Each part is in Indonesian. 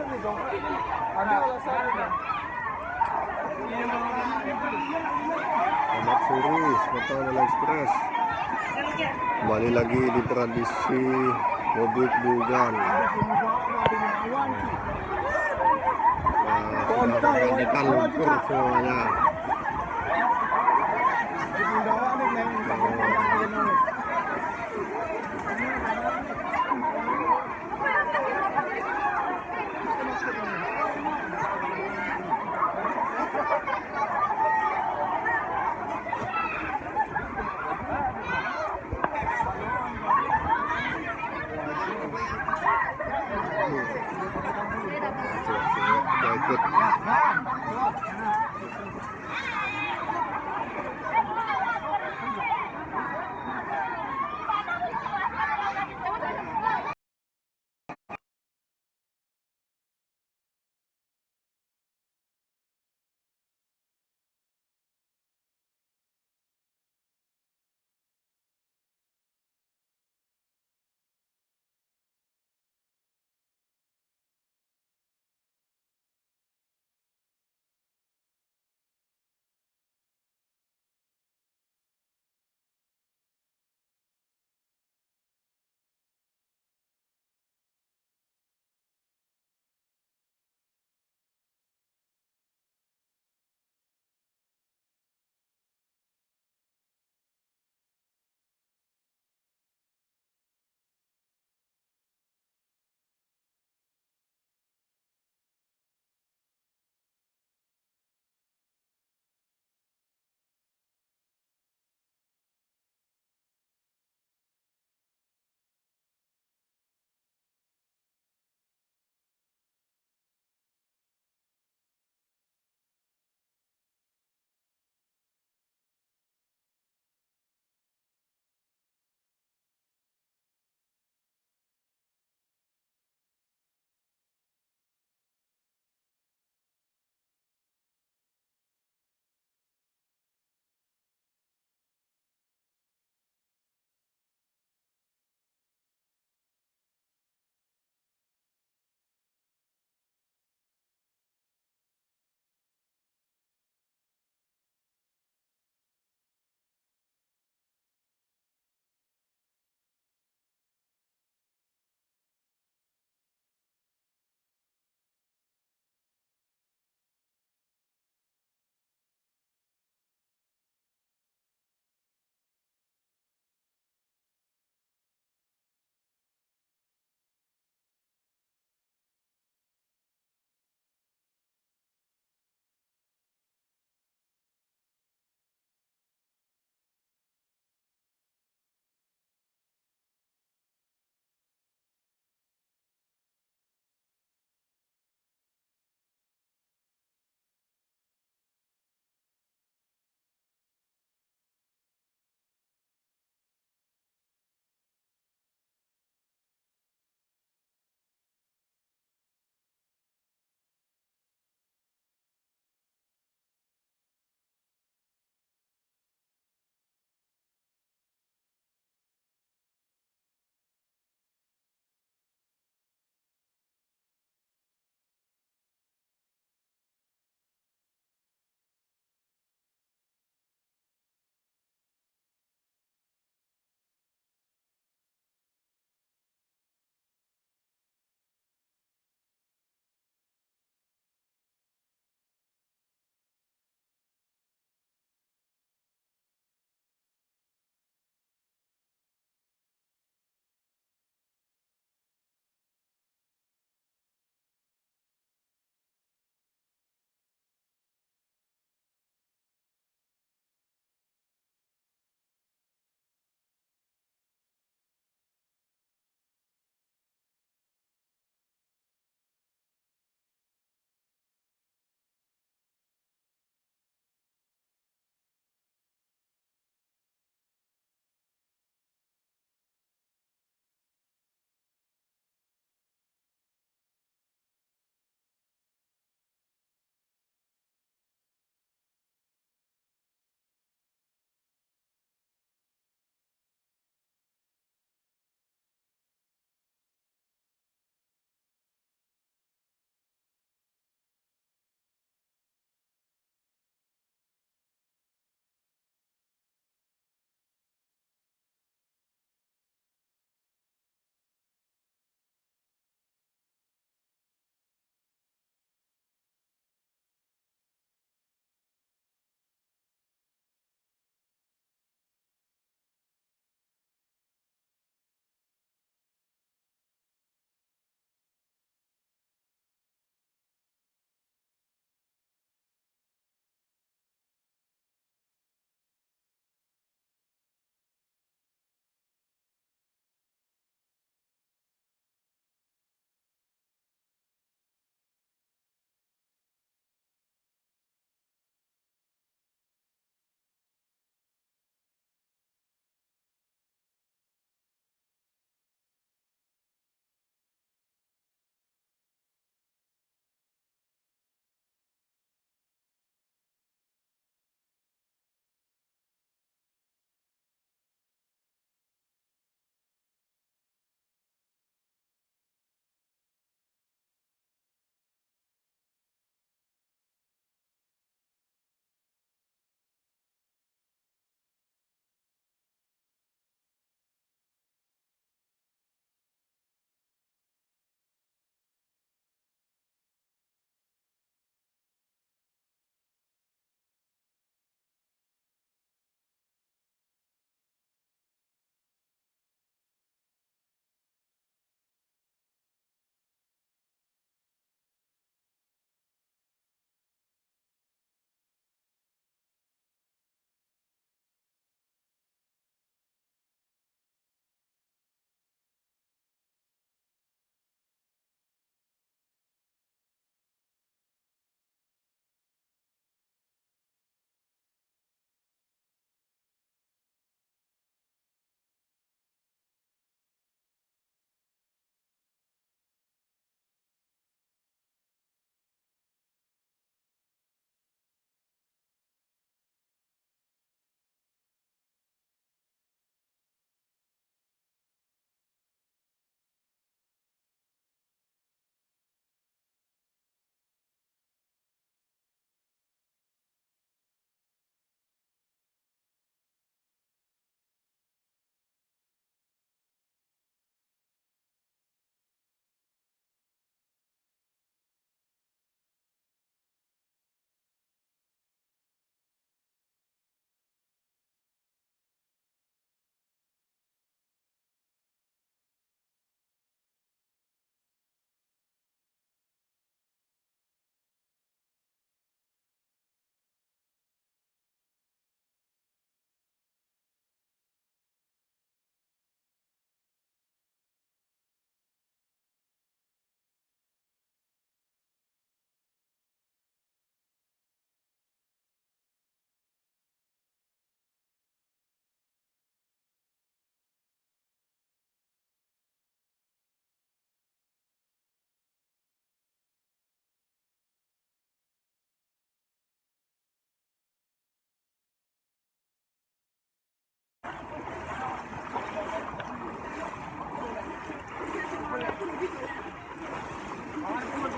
Anak Suri, Kota Express. Kembali lagi di tradisi Ngobik Bugan. Sudah kebanyakan lumpur semuanya.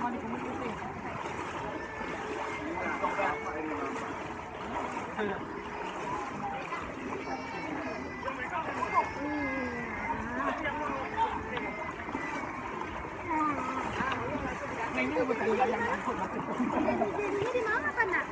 Di mana kan nak?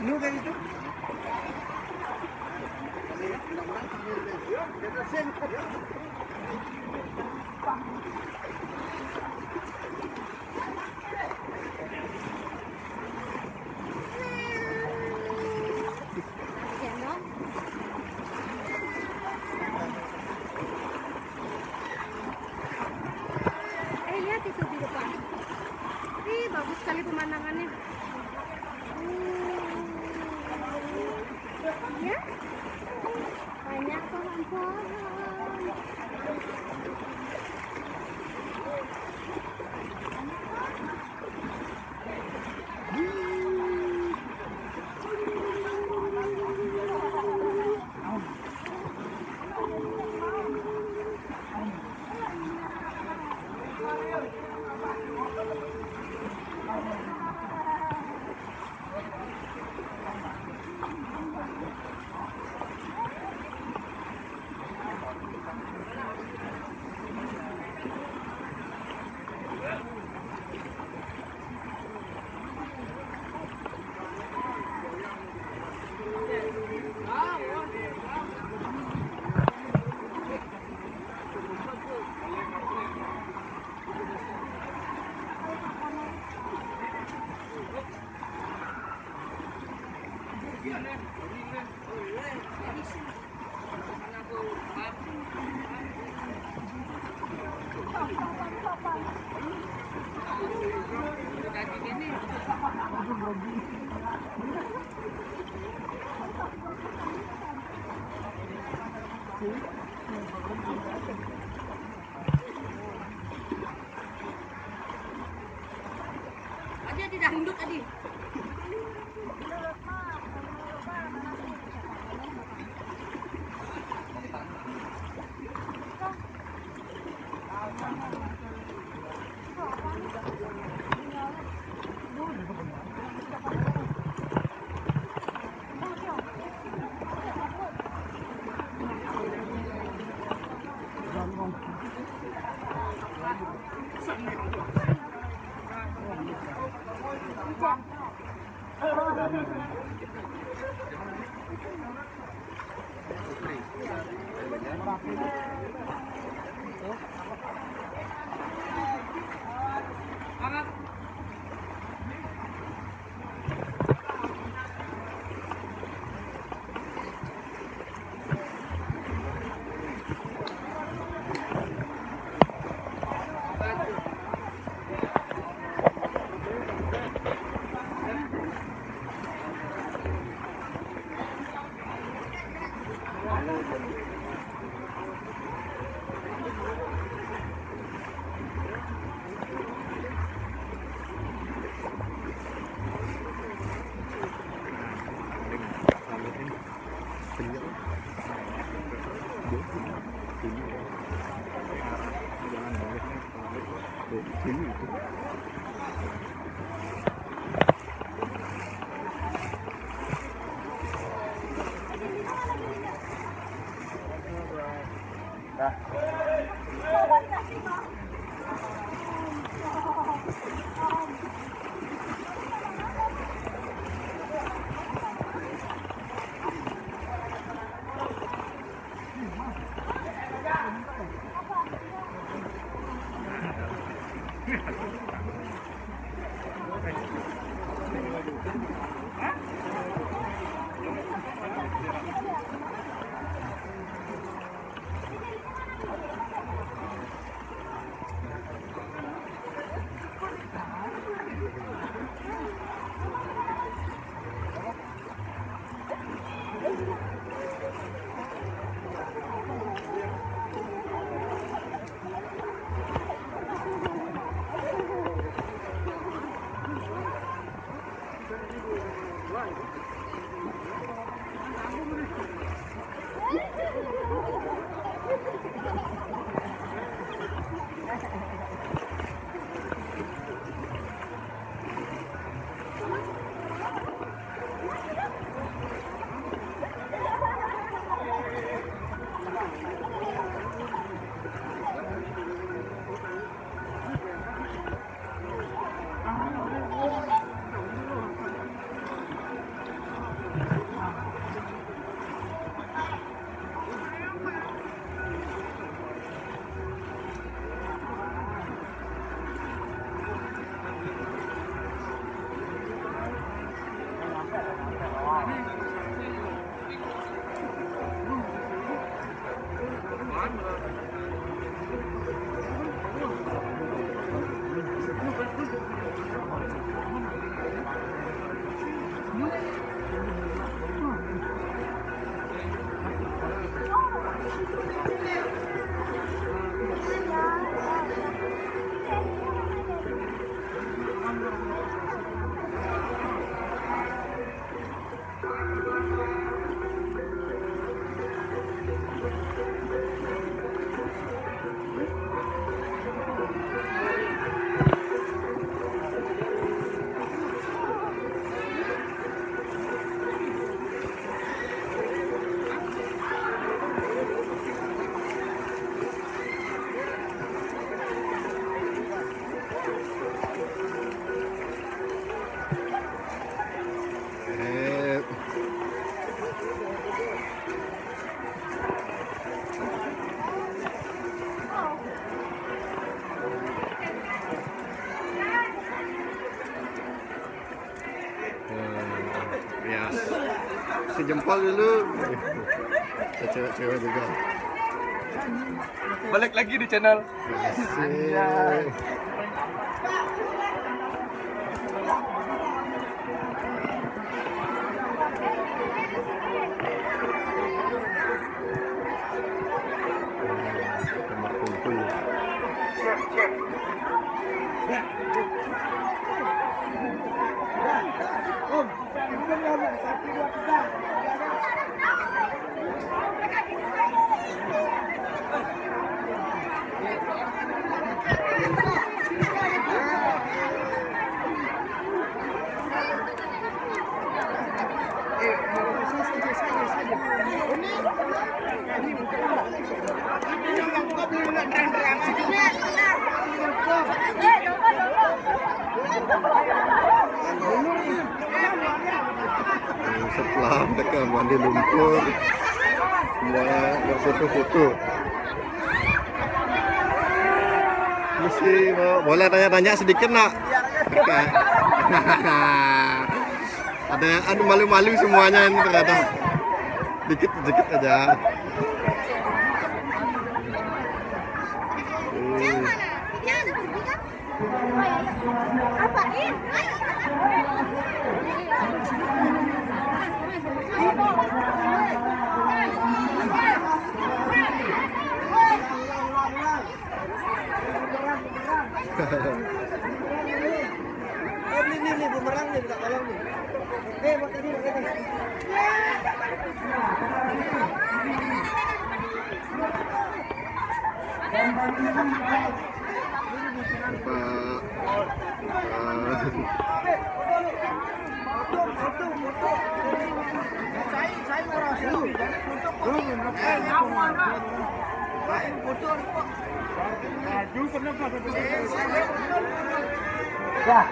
Lu kayak gitu? Lihat itu di depan. Ih, bagus sekali pemandangannya. Ya, banyak pohon-pohon. Ada tidak hindut tadi. Ya, sejempol dulu. Cewek-cewek juga. Balik lagi di channel. Asik. Kamar kumpul. Om, belum ya, 1, 2, 3. Setelah mereka mandi lumpur, semuanya berfoto-foto. Mesti boleh tanya-tanya sedikit nak? Oke. Ada malu-malu semuanya ini ternyata. Dikit-dikit aja. Nih, bumerang nih, minta tolong nih. Buat tadi, buat tadi. Ya,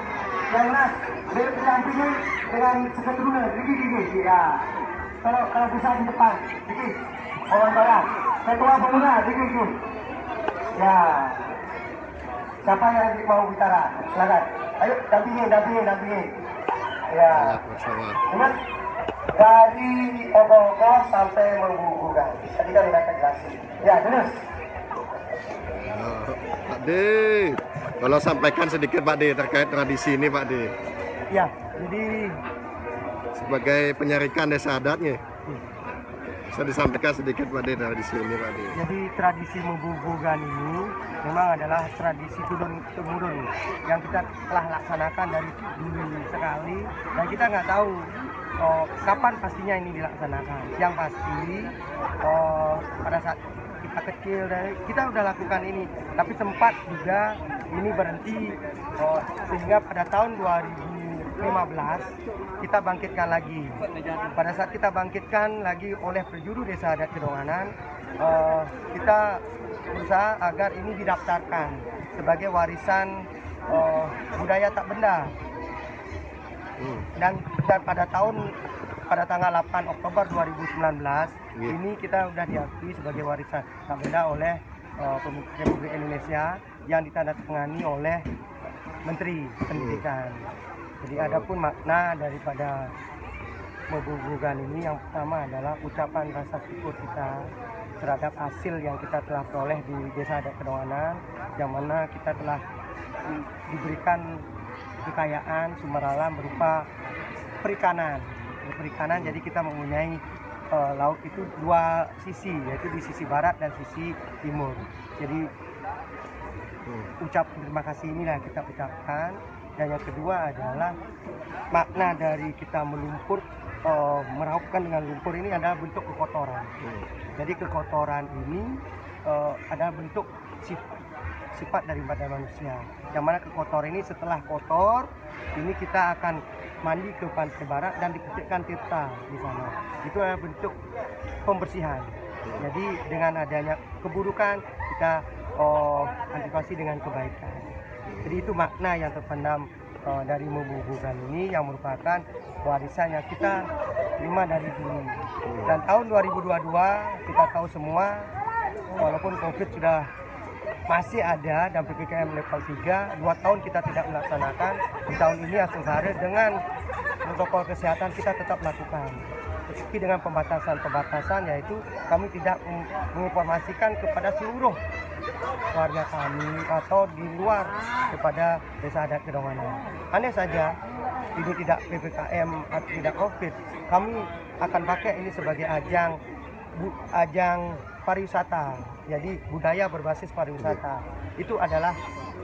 yang mas, didampingi dengan seketurunnya, gigi, ya. Kalau bisa di depan, gigi, wawancara. Ketua pemuda, gigi. Ya, siapa yang mau bicara? Silakan. Ayo, dampingi. Ya, ingat dari ogoh-ogoh sampai menggugukan. Tadi kan udah jelasin. Ya, terus. Pak D, kalau sampaikan sedikit Pak D terkait tradisi ini Pak D. Ya, jadi sebagai penyarikan desa adatnya, bisa disampaikan sedikit Pak D tradisi ini Pak D. Jadi tradisi membubugan ini memang adalah tradisi turun-temurun yang kita telah laksanakan dari dulu sekali dan kita nggak tahu kapan pastinya ini dilaksanakan. Yang pasti pada saat kita kecil kita udah lakukan ini, tapi sempat juga ini berhenti sehingga pada tahun 2015 kita bangkitkan lagi. Pada saat kita bangkitkan lagi oleh Perjuru Desa Adat Kedonganan, kita berusaha agar ini didaftarkan sebagai warisan budaya tak benda. Dan pada tanggal 8 Oktober 2019 ini kita sudah diakui sebagai warisan tak benda oleh Republik Indonesia yang ditandatangani oleh Menteri Pendidikan. Jadi ada pun makna daripada membubuhkan ini, yang pertama adalah ucapan rasa syukur kita terhadap hasil yang kita telah peroleh di Desa Adat Kedonganan, yang mana kita telah diberikan kekayaan sumber alam berupa perikanan. Jadi kita mempunyai laut itu dua sisi, yaitu di sisi barat dan sisi timur. Jadi ucap terima kasih inilah kita ucapkan. Dan yang kedua adalah makna dari kita melumpur, merauapkan dengan lumpur ini adalah bentuk kekotoran. Jadi kekotoran ini adalah bentuk sifat daripada manusia. Yang mana kekotoran ini setelah kotor, ini kita akan mandi ke pantai barat dan dipetikkan tirta di sana. Itu adalah bentuk pembersihan. Jadi dengan adanya keburukan kita antisipasi dengan kebaikan. Jadi itu makna yang terpendam dari membubuhkan ini, yang merupakan warisan yang kita terima dari dulu. Dan tahun 2022 kita tahu semua, walaupun COVID sudah masih ada dan PPKM level 3, 2 tahun kita tidak melaksanakan. Di tahun ini Asosare dengan protokol kesehatan kita tetap lakukan. Tetapi dengan pembatasan, yaitu kami tidak menginformasikan kepada seluruh warga kami atau di luar kepada Desa Adat Kedonganan. Hanya saja ini tidak PPKM atau tidak COVID, kami akan pakai ini sebagai ajang pariwisata. Jadi budaya berbasis pariwisata. Itu adalah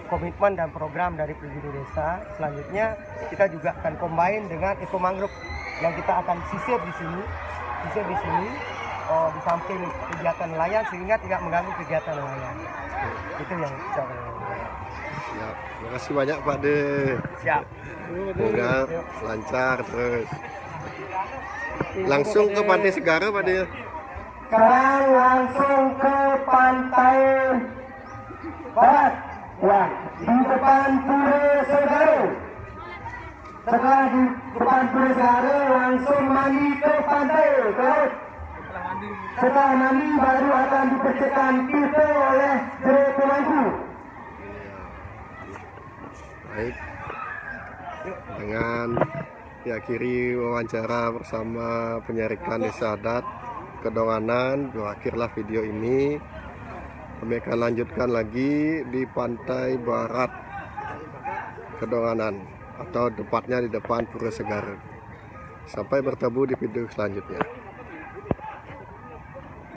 komitmen dan program dari Pelindung Desa. Selanjutnya kita juga akan combine dengan eco mangrove yang kita akan sisir di sini, di samping kegiatan nelayan sehingga tidak mengganggu kegiatan nelayan. Itu yang bisa. Siap. Terima kasih banyak Pak De. Siap. Semoga lancar terus. Langsung ke Pantai Segara Pak De. Sekarang langsung ke pantai barat, ya, di depan Pura Segara. Setelah di depan Pura Segara langsung mandi ke pantai, ke laut. Setelah mandi baru akan dibersihkan kita oleh juru pemangku. Baik. Dengan diakhiri wawancara bersama penyarikan Desa Adat Kedonganan, berakhirlah video ini. Kami akan lanjutkan lagi di pantai barat Kedonganan atau tepatnya di depan Pura Segara. Sampai bertemu di video selanjutnya.